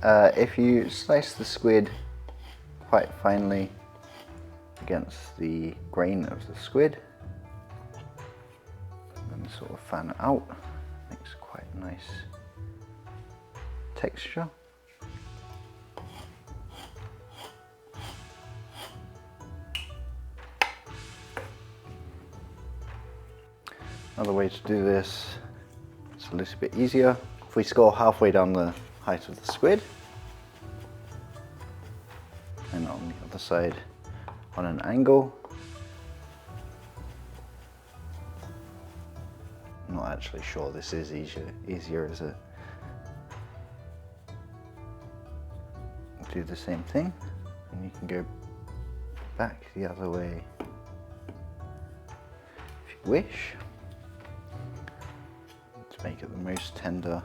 If you slice the squid quite finely against the grain of the squid, and sort of fan it out, makes quite a nice texture. Another way to do this, it's a little bit easier. If we score halfway down the height of the squid, and on the other side on an angle. I'm not actually sure this is easier as a do the same thing, and you can go back the other way if you wish. To make it the most tender,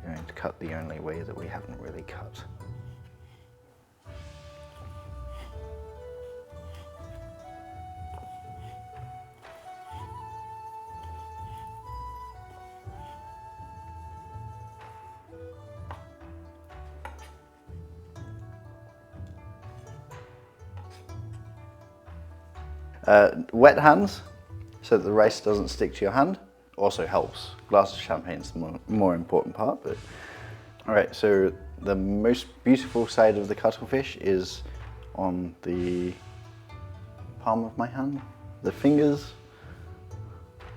we're going to cut the only way that we haven't really cut. Wet hands, so that the rice doesn't stick to your hand, also helps. Glass of champagne is the more important part. But all right, so the most beautiful side of the cuttlefish is on the palm of my hand, the fingers,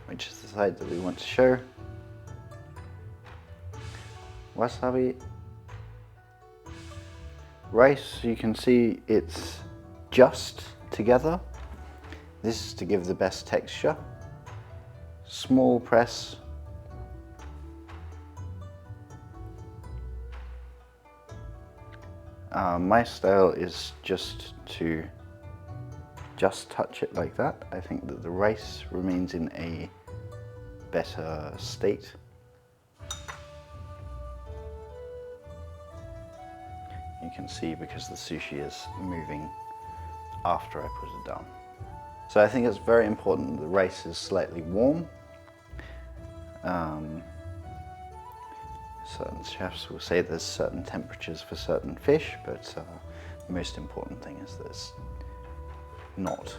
which is the side that we want to show. Wasabi. Rice, you can see it's just together. This is to give the best texture. Small press. My style is just to touch it like that. I think that the rice remains in a better state. You can see because the sushi is moving after I put it down. So I think it's very important that the rice is slightly warm. Certain chefs will say there's certain temperatures for certain fish, but the most important thing is that it's not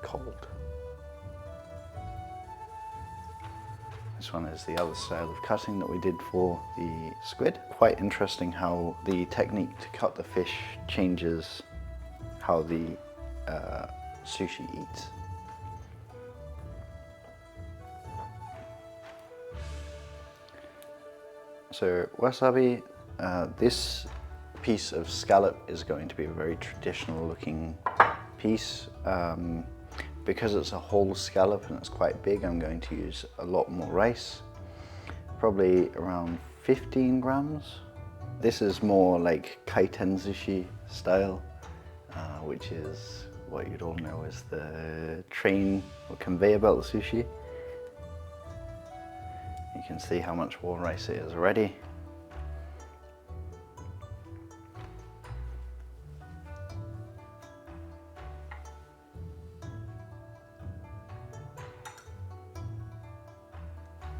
cold. This one is the other style of cutting that we did for the squid. Quite interesting how the technique to cut the fish changes how the sushi eats. So wasabi, this piece of scallop is going to be a very traditional looking piece. Because it's a whole scallop and it's quite big, I'm going to use a lot more rice, probably around 15 grams. This is more like kaiten sushi style, which is what you'd all know as the train or conveyor belt sushi. You can see how much more rice it is already.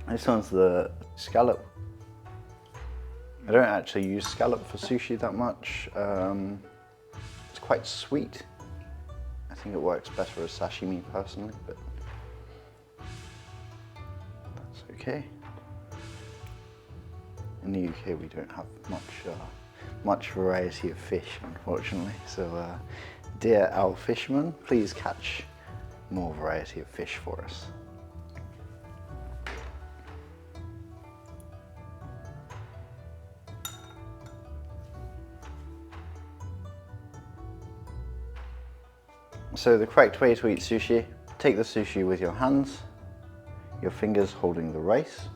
This one's the scallop. I don't actually use scallop for sushi that much. It's quite sweet. I think it works better as sashimi personally, but that's okay. In the UK we don't have much variety of fish, unfortunately. So dear our fishermen, please catch more variety of fish for us. So the correct way to eat sushi, take the sushi with your hands, your fingers holding the rice.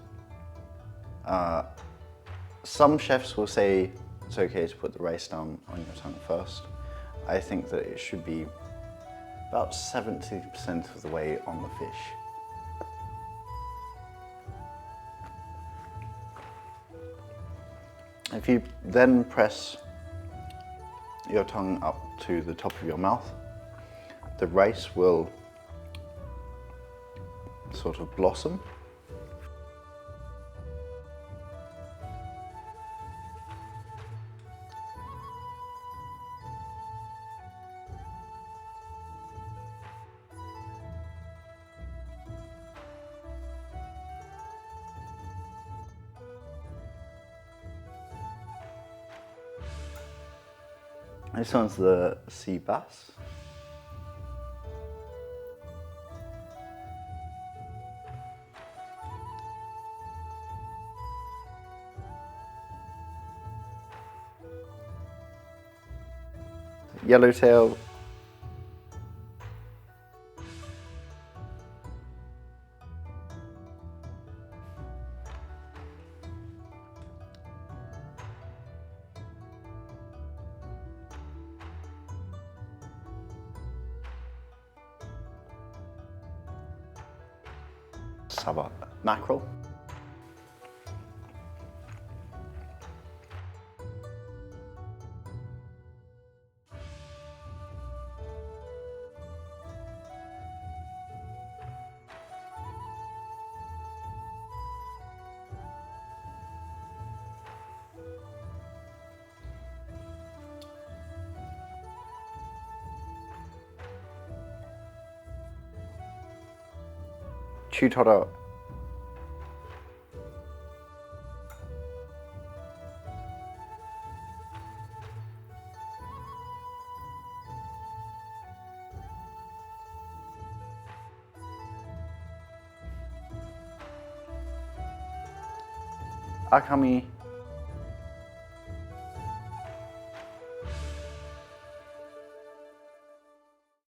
Some chefs will say it's okay to put the rice down on your tongue first. I think that it should be about 70% of the way on the fish. If you then press your tongue up to the top of your mouth, the rice will sort of blossom. This one's the sea bass. Yellowtail. Mackerel. Chūtoro. Akami.